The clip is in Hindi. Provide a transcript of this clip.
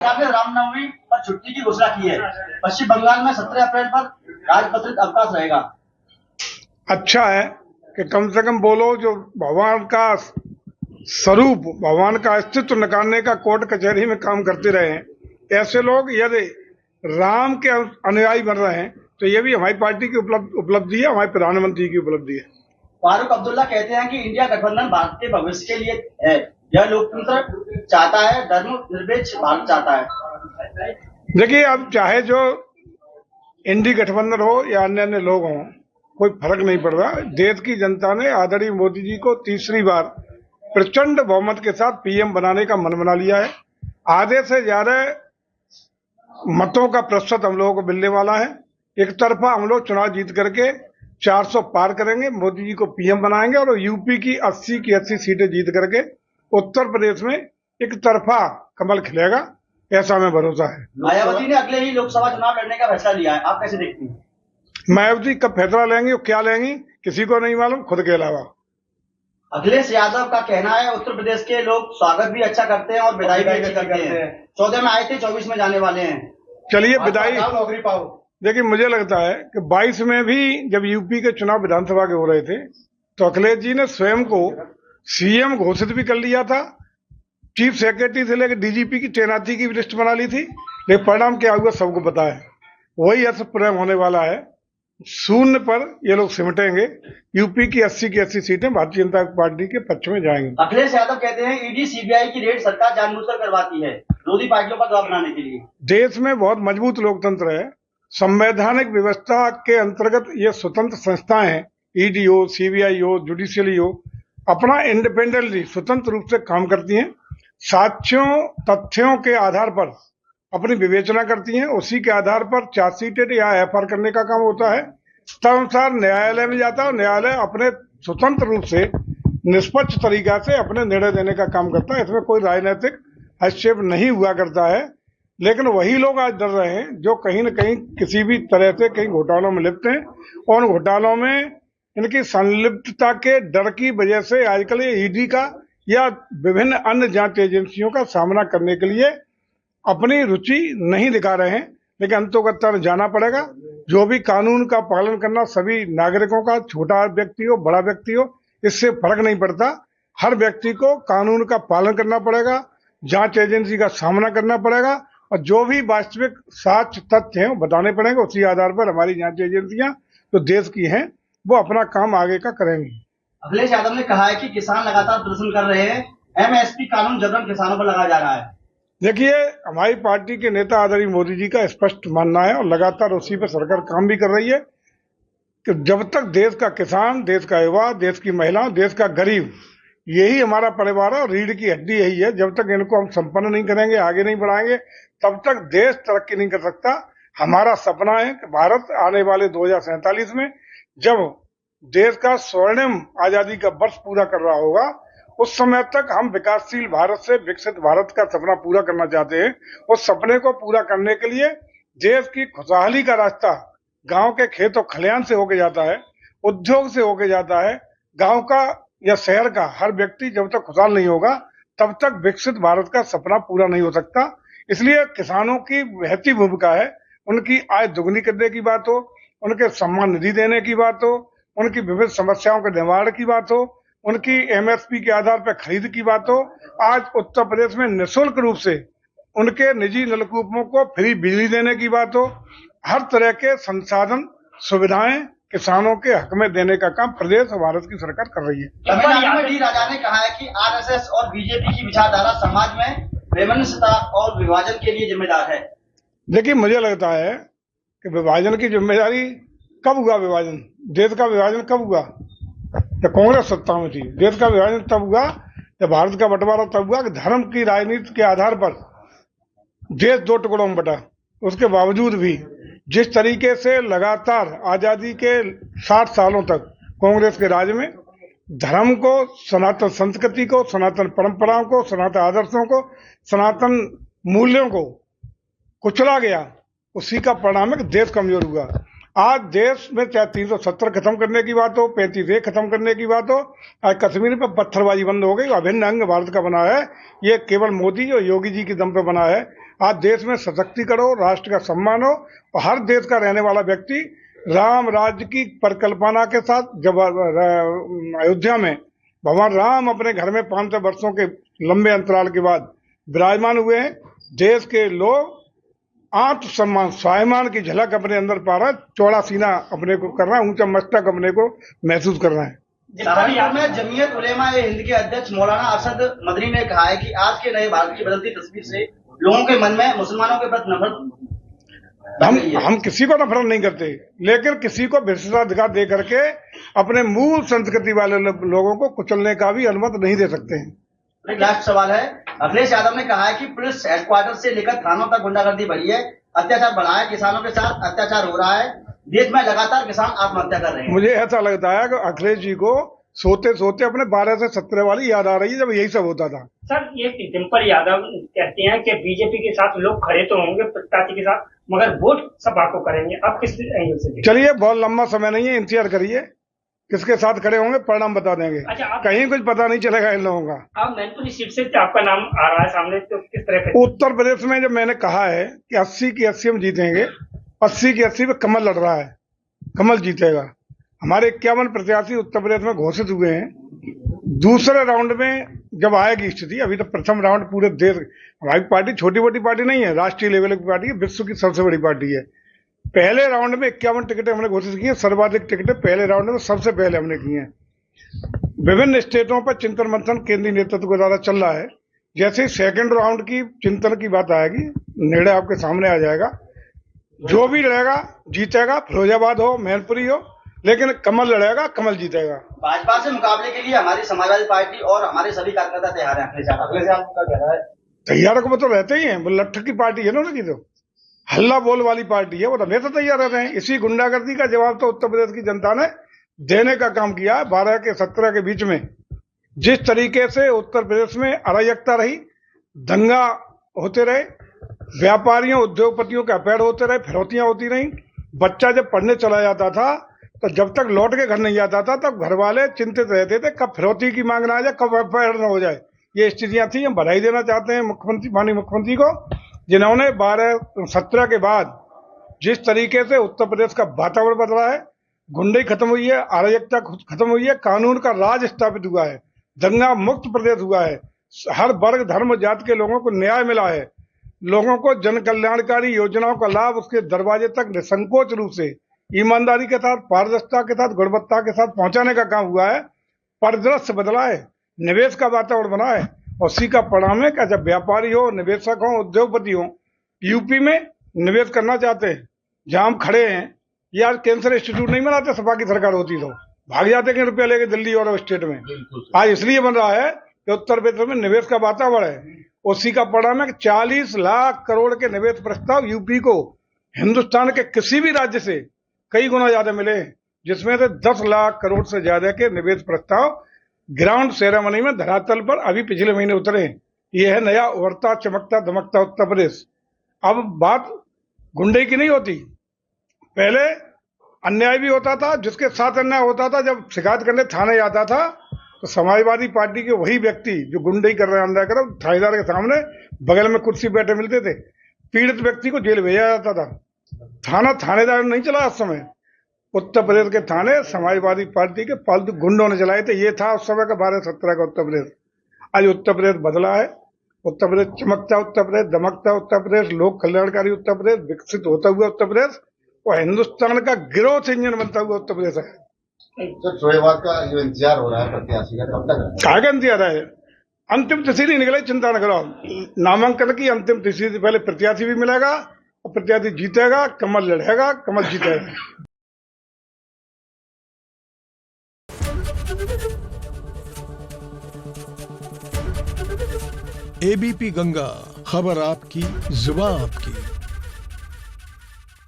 आपने रामनवमी पर छुट्टी की घोषणा की है। पश्चिम बंगाल में 17 अप्रैल पर राजपत्रित अवकाश रहेगा। अच्छा है कि कम से कम बोलो जो भगवान का स्वरूप, भगवान का अस्तित्व निकालने का कोर्ट कचहरी में काम करते रहे हैं। ऐसे लोग यदि राम के अनुयायी बन रहे हैं तो ये भी हमारी पार्टी की उपलब्धि है, हमारे प्रधानमंत्री की उपलब्धि है। फारूक अब्दुल्ला कहते हैं कि इंडिया गठबंधन भारत के भविष्य के लिए है। यह लोकतंत्र चाहता है, धर्मनिरपेक्ष भारत चाहता है। देखिए, अब चाहे जो इंडी गठबंधन हो या अन्य अन्य लोग हों, कोई फर्क नहीं पड़ रहा। देश की जनता ने आदरणीय मोदी जी को तीसरी बार प्रचंड बहुमत के साथ पीएम बनाने का मन बना लिया है। आधे से ज्यादा मतों का प्रतिशत हम लोगों को मिलने वाला है। एक तरफा हम लोग चुनाव जीत करके 400 पार करेंगे, मोदी जी को पीएम बनाएंगे और यूपी की 80 की 80 सीटें जीत करके उत्तर प्रदेश में एक तरफा कमल खिलेगा, ऐसा हमें भरोसा है। मायावती ने अगले ही लोकसभा चुनाव लड़ने का फैसला लिया है, आप कैसे देखती हैं? मायावती कब फैसला लेंगी और क्या लेंगी किसी को नहीं मालूम, खुद के अलावा। अखिलेश यादव का कहना है उत्तर प्रदेश के लोग स्वागत भी अच्छा करते हैं और विदाई भी अच्छी करते हैं। 14 में आए थे, 24 में जाने वाले हैं। चलिए विदाई, नौकरी पाओ। देखिए मुझे लगता है कि 22 में भी जब यूपी के चुनाव विधानसभा के हो रहे थे तो अखिलेश जी ने स्वयं को सीएम घोषित भी कर लिया था। चीफ सेक्रेटरी से लेकर डीजीपी की तैनाती की भी लिस्ट बना ली थी, लेकिन परिणाम क्या हुआ सबको पता है। वही असप्रम होने वाला है। शून्य पर ये लोग सिमटेंगे। यूपी की 80 की 80 सीटें भारतीय जनता पार्टी के पक्ष में जाएंगी। अखिलेश यादव कहते हैं ईडी सीबीआई की रेड सरकार जानबूझकर करवाती है, विरोधी पार्टियों पर दबाव बनाने के लिए। देश में बहुत मजबूत लोकतंत्र है। संवैधानिक व्यवस्था के अंतर्गत ये स्वतंत्र संस्थाएं हैं, ईडी हो, सीबीआई हो, जुडिशियरी हो, अपना इंडिपेंडेंटली स्वतंत्र रूप से काम करती हैं। साक्ष्यों तथ्यों के आधार पर अपनी विवेचना करती हैं। उसी के आधार पर चार्जशीट या एफआईआर करने का काम होता है। तदनुसार न्यायालय में जाता है। न्यायालय अपने स्वतंत्र रूप से निष्पक्ष तरीका से अपने निर्णय देने का काम करता है। इसमें कोई राजनीतिक हस्तक्षेप नहीं हुआ करता है। लेकिन वही लोग आज डर रहे हैं जो कहीं न कहीं किसी भी तरह से कहीं घोटालों में लिप्त हैं और घोटालों में इनकी संलिप्तता के डर की वजह से आजकल ये ईडी का या विभिन्न अन्य जांच एजेंसियों का सामना करने के लिए अपनी रुचि नहीं दिखा रहे हैं। लेकिन अंतोगत्तर जाना पड़ेगा। जो भी कानून का पालन करना सभी नागरिकों का, छोटा व्यक्ति हो बड़ा व्यक्ति हो, इससे फर्क नहीं पड़ता। हर व्यक्ति को कानून का पालन करना पड़ेगा, जांच एजेंसी का सामना करना पड़ेगा और जो भी वास्तविक साक्ष्य तथ्य हैं वो बताने पड़ेंगे। उसी आधार पर हमारी जांच एजेंसियां जो देश की हैं वो अपना काम आगे का करेंगी। अखिलेश यादव ने कहा है कि किसान लगातार प्रदर्शन कर रहे हैं, एमएसपी कानून जबरन किसानों पर लगाया जा रहा है। देखिए, हमारी पार्टी के नेता आदरणीय मोदी जी का स्पष्ट मानना है और लगातार उसी पर सरकार काम भी कर रही है कि जब तक देश का किसान, देश का युवा, देश की महिला, देश का गरीब, यही हमारा परिवार है और रीढ़ की हड्डी यही है, जब तक इनको हम संपन्न नहीं करेंगे, आगे नहीं बढ़ाएंगे, तब तक देश तरक्की नहीं कर सकता। हमारा सपना है कि भारत आने वाले 2047 में जब देश का स्वर्णिम आजादी का वर्ष पूरा कर रहा होगा, उस समय तक हम विकासशील भारत से विकसित भारत का सपना पूरा करना चाहते हैं। उस सपने को पूरा करने के लिए देश की खुशहाली का रास्ता गांव के खेत और खलिहान से होके जाता है, उद्योग से होके जाता है। गांव का या शहर का हर व्यक्ति जब तक खुशहाल नहीं होगा तब तक विकसित भारत का सपना पूरा नहीं हो सकता। इसलिए किसानों की महती भूमिका है। उनकी आय दुगनी करने की बात हो, उनके सम्मान निधि देने की बात हो, उनकी विभिन्न समस्याओं के निवारण की बात हो, उनकी एमएसपी के आधार पर खरीद की बात हो। आज उत्तर प्रदेश में निःशुल्क रूप से उनके निजी नलकूपों को फ्री बिजली देने की बात हो। हर तरह के संसाधन सुविधाएं किसानों के हक में देने का काम प्रदेश और भारत की सरकार कर रही है। तमिलनाडु में डी राजा ने कहा है कि आरएसएस और बीजेपी की विचारधारा समाज में वैमनस्यता और विभाजन के लिए जिम्मेदार है। देखिए, मुझे लगता है कि विभाजन की जिम्मेदारी कब हुआ? विभाजन, देश का विभाजन कब हुआ? जब कांग्रेस सत्ता में थी। देश का विभाजन तब हुआ जब भारत का बंटवारा तब हुआ कि धर्म की राजनीति के आधार पर देश दो टुकड़ों में बटा। उसके बावजूद भी जिस तरीके से लगातार आजादी के 60 सालों तक कांग्रेस के राज में धर्म को, सनातन संस्कृति को, सनातन परंपराओं को, सनातन आदर्शों को, सनातन मूल्यों को कुचला गया, उसी का परिणाम है कि देश कमजोर हुआ। आज देश में चाहे 370 खत्म करने की बात हो, 35A खत्म करने की बात हो, आज कश्मीर पर पत्थरबाजी बंद हो गई। अभिन्न अंग भारत का बना है। ये केवल मोदी और योगी जी के दम पे बना है। आज देश में सशक्तिकरण हो, राष्ट्र का सम्मान हो और हर देश का रहने वाला व्यक्ति राम राज्य की परिकल्पना के साथ जब अयोध्या में भगवान राम अपने घर में 500 वर्षों के लंबे अंतराल के बाद विराजमान हुए हैं, देश के लोग आत्मसम्मान स्वाभिमान की झलक अपने अंदर पा रहा है, चौड़ा सीना अपने को कर रहा है, ऊंचा मस्तक अपने को महसूस कर रहा है। सहारनपुर में जमीयत उलेमा ए हिंद के अध्यक्ष मौलाना अरशद मदनी ने कहा है कि आज के नए भारत की बदलती तस्वीर से लोगों के मन में मुसलमानों के प्रति नफरत हम किसी को नफरत नहीं करते, लेकिन किसी को भ्रष्टाचार दे करके अपने मूल संस्कृति वाले लोगों को कुचलने का भी अनुमति नहीं दे सकते हैं। एक लास्ट सवाल है, अखिलेश यादव ने कहा है कि पुलिस हेडक्वार्टर से लेकर थानों तक गुंडागर्दी बढ़ी है, अत्याचार बढ़ा है, किसानों के साथ अत्याचार हो रहा है, देश में लगातार किसान आत्महत्या कर रहे हैं। मुझे ऐसा लगता है कि अखिलेश जी को सोते सोते अपने 12 से 17 वाली याद आ रही है जब यही सब होता था। सर, ये डिम्पल यादव कहते हैं कि बीजेपी के साथ लोग खड़े तो होंगे प्रत्याशी के साथ, मगर वोट सभा को करेंगे। अब किस एंगल से? चलिए, बहुत लंबा समय नहीं है, इंतजार करिए किसके साथ खड़े होंगे, परिणाम बता देंगे। अच्छा, कहीं कुछ पता नहीं चलेगा इन लोगों का। अब मैनपुरी सीट से आपका नाम आ रहा है सामने, तो किस तरह का? उत्तर प्रदेश में जब मैंने कहा है कि 80 की 80 हम जीतेंगे, 80 की 80 पे कमल लड़ रहा है, कमल जीतेगा। हमारे 51 प्रत्याशी उत्तर प्रदेश में घोषित हुए हैं। दूसरे राउंड में जब आएगी स्थिति, अभी तो प्रथम राउंड पूरे देश, हमारी पार्टी छोटी मोटी पार्टी नहीं है, राष्ट्रीय लेवल की पार्टी है, विश्व की सबसे बड़ी पार्टी है। पहले राउंड में 51 टिकटें हमने घोषित की हैं, सर्वाधिक टिकटें पहले राउंड में सबसे पहले हमने की हैं। विभिन्न स्टेटों पर चिंतन मंथन केंद्रीय नेतृत्व के द्वारा चल रहा है। जैसे सेकंड राउंड की चिंतन की बात आएगी, निर्णय आपके सामने आ जाएगा। जो भी लड़ेगा जीतेगा, फिरोजाबाद हो, मैनपुरी हो, लेकिन कमल लड़ेगा, कमल जीतेगा। भाजपा से मुकाबले के लिए हमारी समाजवादी पार्टी और हमारे सभी कार्यकर्ता तैयार हैं। अगले साल का कहना है तैयार को तो रहते ही हैं, वो लट्ठ की पार्टी है ना उनकी, तो हल्ला बोल वाली पार्टी है, वो तो हमेशा तैयार रहते हैं। इसी गुंडागर्दी का जवाब तो उत्तर प्रदेश की जनता ने देने का काम किया है। 12 के 17 के बीच में जिस तरीके से उत्तर प्रदेश में अराजकता रही, दंगा होते रहे, व्यापारियों उद्योगपतियों के अपेड़ होते रहे, फिरौतियां होती रही। बच्चा जब पढ़ने चला जाता था तो जब तक लौट के घर नहीं आता था तब घर वाले चिंतित रहते थे कब फिरौती की मांग ना आ जाए, कब अपेड़ न हो जाए। ये स्थितियां थी। हम बधाई देना चाहते हैं माननीय मुख्यमंत्री को, जिन्होंने 12-17 के बाद जिस तरीके से उत्तर प्रदेश का वातावरण बदला है, गुंडई खत्म हुई है, अराजकता खत्म हुई है, कानून का राज स्थापित हुआ है, दंगा मुक्त प्रदेश हुआ है, हर वर्ग धर्म जाति के लोगों को न्याय मिला है, लोगों को जन कल्याणकारी योजनाओं का लाभ उसके दरवाजे तक निसंकोच रूप से ईमानदारी के साथ, पारदर्शिता के साथ, गुणवत्ता के साथ पहुंचाने का काम हुआ है। परिदृश्य बदला है, निवेश का वातावरण बना है, और उसी का परिणाम है कि जब व्यापारी हो, निवेशक हो, उद्योगपति हो, यूपी में निवेश करना चाहते हैं, जहां हम खड़े हैं, यार कैंसर इंस्टीट्यूट नहीं बनाते, सपा की सरकार होती तो भाग जाते कि रुपया लेके दिल्ली और स्टेट में। आज इसलिए बन रहा है कि उत्तर प्रदेश में निवेश का वातावरण है। उसी का परिणाम है कि 40 लाख करोड़ के निवेश प्रस्ताव यूपी को हिंदुस्तान के किसी भी राज्य से कई गुना ज्यादा मिले, जिसमें से 10 लाख करोड़ से ज्यादा के निवेश प्रस्ताव ग्राउंड सेरेमनी में धरातल पर अभी पिछले महीने उतरे। ये है नया उभरता चमकता दमकता उत्तर प्रदेश। अब बात गुंडे की नहीं होती, पहले अन्याय भी होता था, जिसके साथ अन्याय होता था, जब शिकायत करने थाने आता था तो समाजवादी पार्टी के वही व्यक्ति जो गुंडई कर रहे हैं, अन्याय कर रहे, थानेदार के सामने बगल में कुर्सी बैठे मिलते थे, पीड़ित व्यक्ति को जेल भेजा जाता था। थानेदार नहीं चला उस समय, उत्तर प्रदेश के थाने समाजवादी पार्टी के फालतू गुंडों ने चलाए थे। ये था उस समय का 12-17 का उत्तर प्रदेश। आज उत्तर प्रदेश बदला है, उत्तर प्रदेश चमकता उत्तर प्रदेश, दमकता उत्तर प्रदेश, लोक कल्याणकारी उत्तर प्रदेश, विकसित होता हुआ उत्तर प्रदेश और हिंदुस्तान का ग्रोथ इंजन बनता हुआ उत्तर प्रदेश है। तो शोएबाद का जो इंतजार हो रहा है प्रत्याशी का, कब तक क्या इंतजार है? अंतिम तिथि नहीं निकले, चिंता न करो। नामांकन की अंतिम तिथि से पहले प्रत्याशी भी मिलेगा और प्रत्याशी जीतेगा, कमल लड़ेगा, कमल जीतेगा। एबीपी गंगा, खबर आपकी, जुबान आपकी।